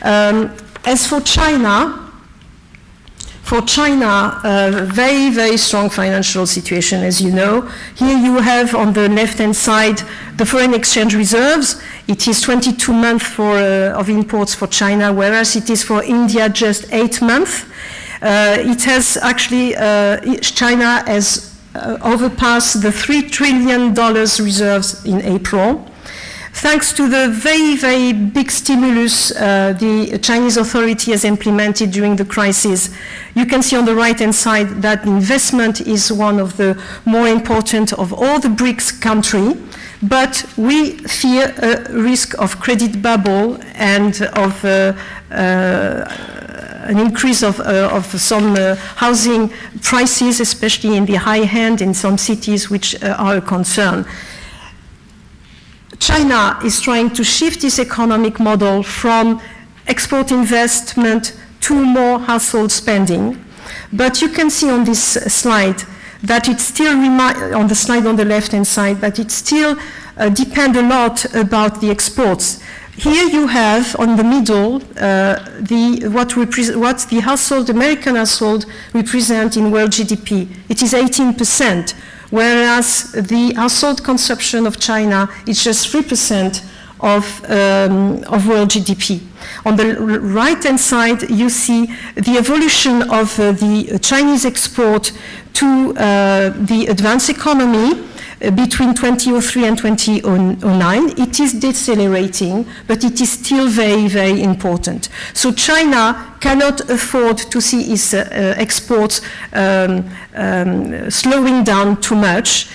As for China, very, very strong financial situation, as you know. Here you have on the left-hand side the foreign exchange reserves. It is 22 months of imports for China, whereas it is for India just 8 months. It has actually, China has overpassed the $3 trillion reserves in April. Thanks to the very, very big stimulus the Chinese authority has implemented during the crisis, you can see on the right-hand side that investment is one of the more important of all the BRICS countries, but we fear a risk of credit bubble and of an increase of some housing prices, especially in the high end in some cities, which are a concern. China is trying to shift its economic model from export investment to more household spending. But you can see on this slide that it still, on the slide on the left-hand side, that it still depends a lot about the exports. Here you have, on the middle, what the household, American household, represent in world GDP. It is 18%. Whereas the household consumption of China is just 3% of world GDP. On the right-hand side, you see the evolution of the Chinese export to the advanced economy between 2003 and 2009. It is decelerating, but it is still very, very important. So China cannot afford to see its exports slowing down too much.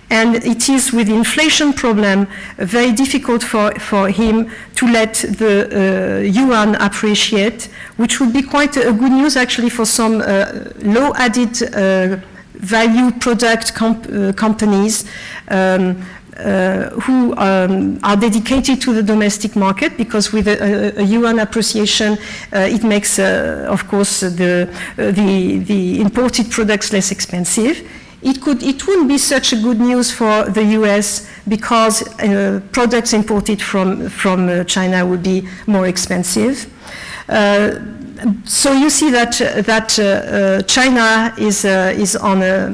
And it is, with the inflation problem, very difficult for him to let the yuan appreciate, which would be quite a good news actually for some low-added value product companies who are dedicated to the domestic market, because with a yuan appreciation, it makes, of course, the imported products less expensive. It wouldn't be such a good news for the US because products imported from China would be more expensive. So you see that China is on a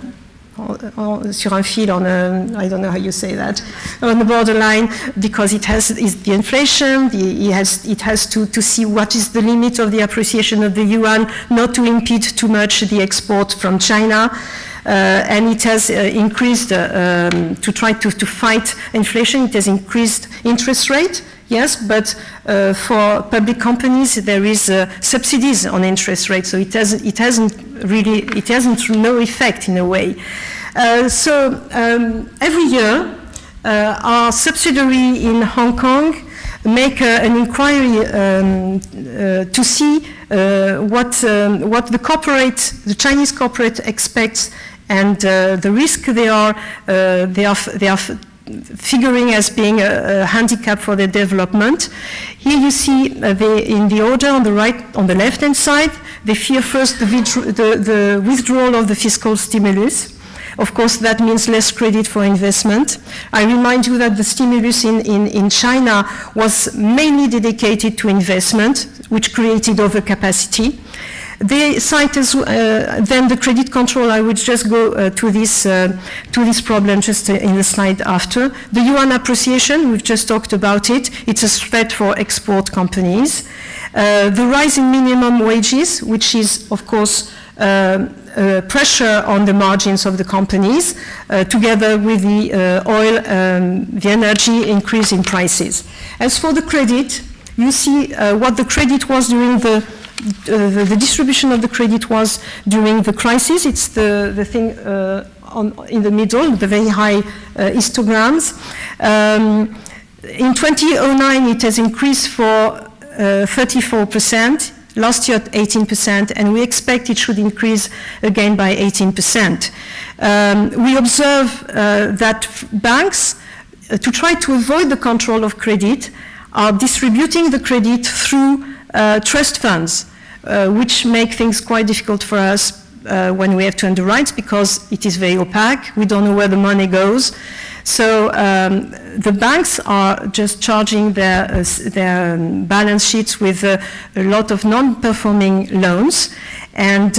sur un fil, on a, I don't know how you say that, on the borderline, because it has the inflation, it has to see what is the limit of the appreciation of the yuan, not to impede too much the export from China. And it has increased, to try to fight inflation, it has increased interest rate, yes, but for public companies there is subsidies on interest rate, so it hasn't no effect in a way. So every year our subsidiary in Hong Kong make an inquiry to see what the Chinese corporate expects and the risk they are figuring as being a handicap for their development. Here you see in the order on the right, on the left-hand side, they fear first the withdrawal of the fiscal stimulus. Of course, that means less credit for investment. I remind you that the stimulus in China was mainly dedicated to investment, which created overcapacity. They cite as then the credit control. I would just go to this problem just in the slide after. The yuan appreciation, we've just talked about it. It's a threat for export companies. The rise in minimum wages, which is, of course, pressure on the margins of the companies, together with the oil, the energy increase in prices. As for the credit, you see what the credit was during the distribution of the credit was during the crisis. It's the thing in the middle, the very high histograms. In 2009, it has increased for 34%. Last year, 18%, and we expect it should increase again by 18%. We observe that banks, to try to avoid the control of credit, are distributing the credit through trust funds, which make things quite difficult for us when we have to underwrite, because it is very opaque. We don't know where the money goes. So the banks are just charging their balance sheets with a lot of non-performing loans, and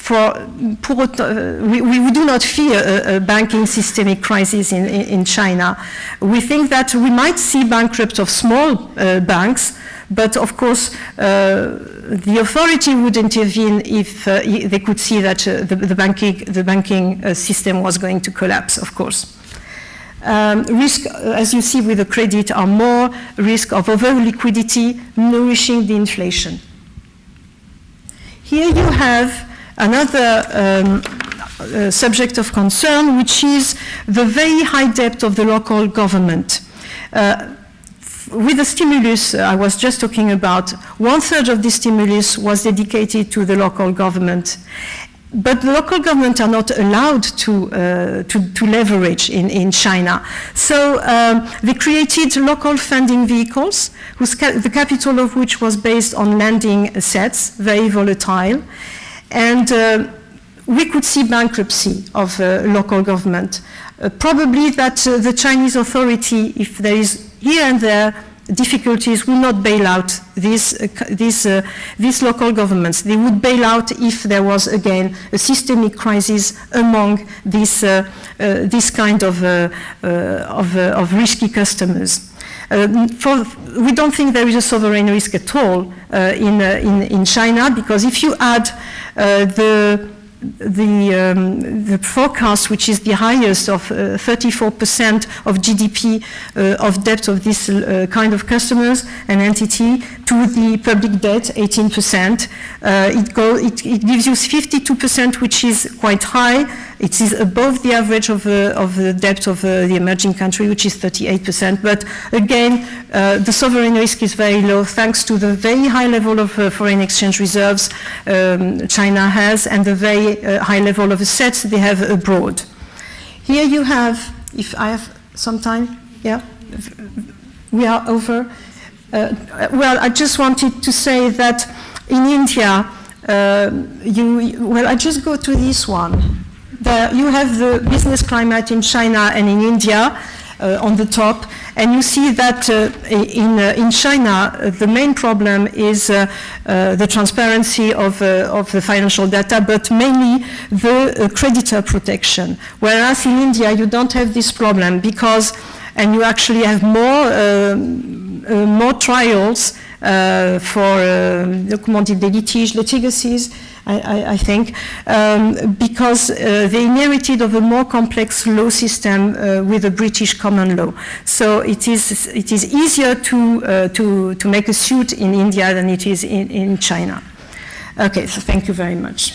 we do not fear a banking systemic crisis in China. We think that we might see bankruptcy of small banks, but of course the authority would intervene if they could see that the banking system was going to collapse, of course. Risk, as you see with the credit, are more risk of over-liquidity nourishing the inflation. Here you have another subject of concern, which is the very high debt of the local government. With the stimulus I was just talking about, 1/3 of the stimulus was dedicated to the local government. But the local government are not allowed to leverage in China. So they created local funding vehicles, the capital of which was based on lending assets, very volatile. And we could see bankruptcy of local government. Probably that the Chinese authority, if there is here and there difficulties, will not bail out these local governments. They would bail out if there was again a systemic crisis among this kind of risky customers. We don't think there is a sovereign risk at all in China, because if you add the forecast, which is the highest of 34% of GDP of debt of this kind of customers and entity, to the public debt, 18%, it gives you 52%, which is quite high. It is above the average of the debt of the emerging country, which is 38%. But again, the sovereign risk is very low, thanks to the very high level of foreign exchange reserves China has, and the very high level of assets they have abroad. Here you have, if I have some time, yeah, we are over. Well, I just wanted to say that in India, I just go to this one. You have the business climate in China and in India on the top, and you see that in China, the main problem is the transparency of the financial data, but mainly the creditor protection. Whereas in India, you don't have this problem, because, and you actually have more trials for des litiges, litigacies, I think, because they inherited of a more complex law system with the British common law. So it is easier to make a suit in India than it is in China. Okay, so thank you very much.